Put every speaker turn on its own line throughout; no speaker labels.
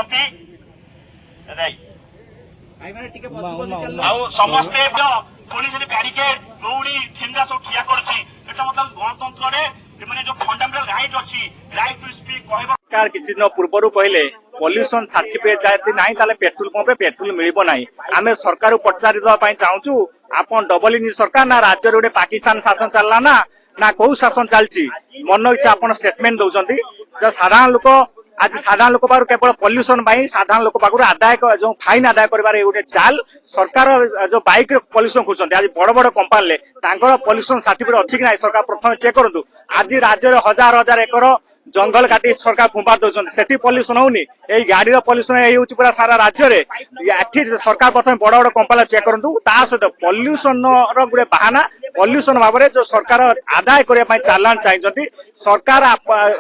करछंती समस्ते police barricade दौड़ी ठेंगा सब ठिया करछि एटा मतलब गणतंत्र रे माने जो फंडामेंटल राइट अछि राइट टू स्पीक कहबो सरकार किछि दिन पूर्वरु कहले पॉल्यूशन सर्टिफिकेट जाति नाही ताले पेट्रोल पंप रे पेट्रोल मिलिबो नाही आमे सरकार को पचारि दवा पई चाहूचु आपन डबल इंजिन सरकार ना राज्य रे पाकिस्तान शासन चलला ना को शासन चलछि मन इच्छा आपन स्टेटमेंट दउचंती जो साधारण लोक आज साधारण लोक पाखु केवल पॉल्यूशन बाई साधारण लोक पाखु आदाय जो फाइन आदाय करबारे गोटे चाल सरकार जो बाइक पॉल्यूशन खुचंती आज बड़ बड़ कंपनी ले तांकर पॉल्यूशन सर्टिफिकेट अछि कि नाही सरकार प्रथम चेक करंतु आज राज्य रे हजार हजार एकर जंगल काटी सरकार फुंपा दउचंती सेठी पॉल्यूशन होउनी एई गाड़ी रो पॉल्यूशन एई होची पूरा सारा राज्य रे एठी सरकार प्रथम बड़ बड़ कंपनी चेक करंतु ता सहित पॉल्यूशन रो गुडे बहाना पॉल्यूशन भाबरे जो सरकार आदाय करिया पई चालान चाहिजंती सरकार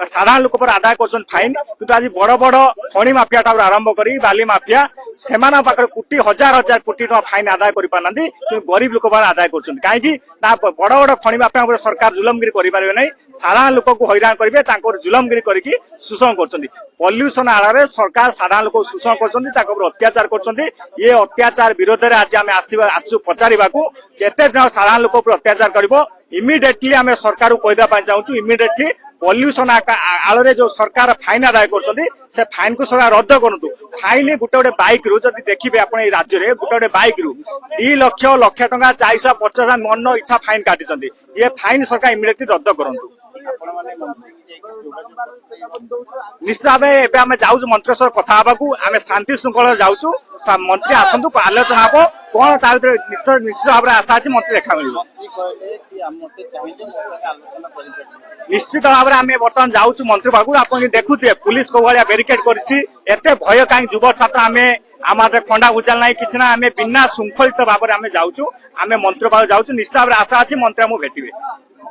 साधारण लोक पर आदाय करछन फाइन किंतु आज बड़ बड़ खणी माफिया टा आरंभ करी बाली माफिया सेमाना पाकर कोटी हजार हजार कोटी टका फाइन आदाय करि पानंदी कि गरीब लोक पर आदाय करछन काहे कि ता बड़ बड़ खणी माफिया पर सरकार जुलमगिरी करि पारिबे नै साधारण लोक को हैरान करिवे तांकर जुलमगिरी करिकि शोषण करछन पॉल्यूशन आड़े सरकार साधारण लोक शोषण करछन तांकर पर अत्याचार करछन ये अत्याचार विरोध रे आज आमे आसु पचारिबाकू केते जन साधारण लोक पर अत्याचार करिवो इमिडिएटली आमे सरकार को कहदा पई चाहूचु इमिडिएटली पॉल्यूशन आଳରେ जो सरकार फाइन आदाय करछन से फाइन को सरकार रद्द करंतु फाइन गोटे गोटे बाइक रु जदि देखिबे आपण ए राज्य रे गोटे गोटे बाइक रु 2 लाख लाख टका 450 मन इच्छा फाइन काटिछन ये फाइन सरकार इमिडिएटली रद्द करंतु निश्चित भाव एवं जाऊँ मंत्री सह कथा हवाकू आम शांति श्रृंखला जाऊँ मंत्री आसतु आलोचना हम कौन ता निश्चित भाव में आशा अच्छी मंत्री देखा मिल निश्चित भाव में आम बर्तमान जाऊँ मंत्री पाखु आप देखुए पुलिस को भाया बैरिकेड करते भय कहीं युव छात्र आम आम खंडा भुजाल ना कि आम बिना श्रृंखलित भाव में आम जाऊँ आम मंत्री पाख जाऊँ निश्चित भाव में आशा अच्छी मंत्री आमको भेटे।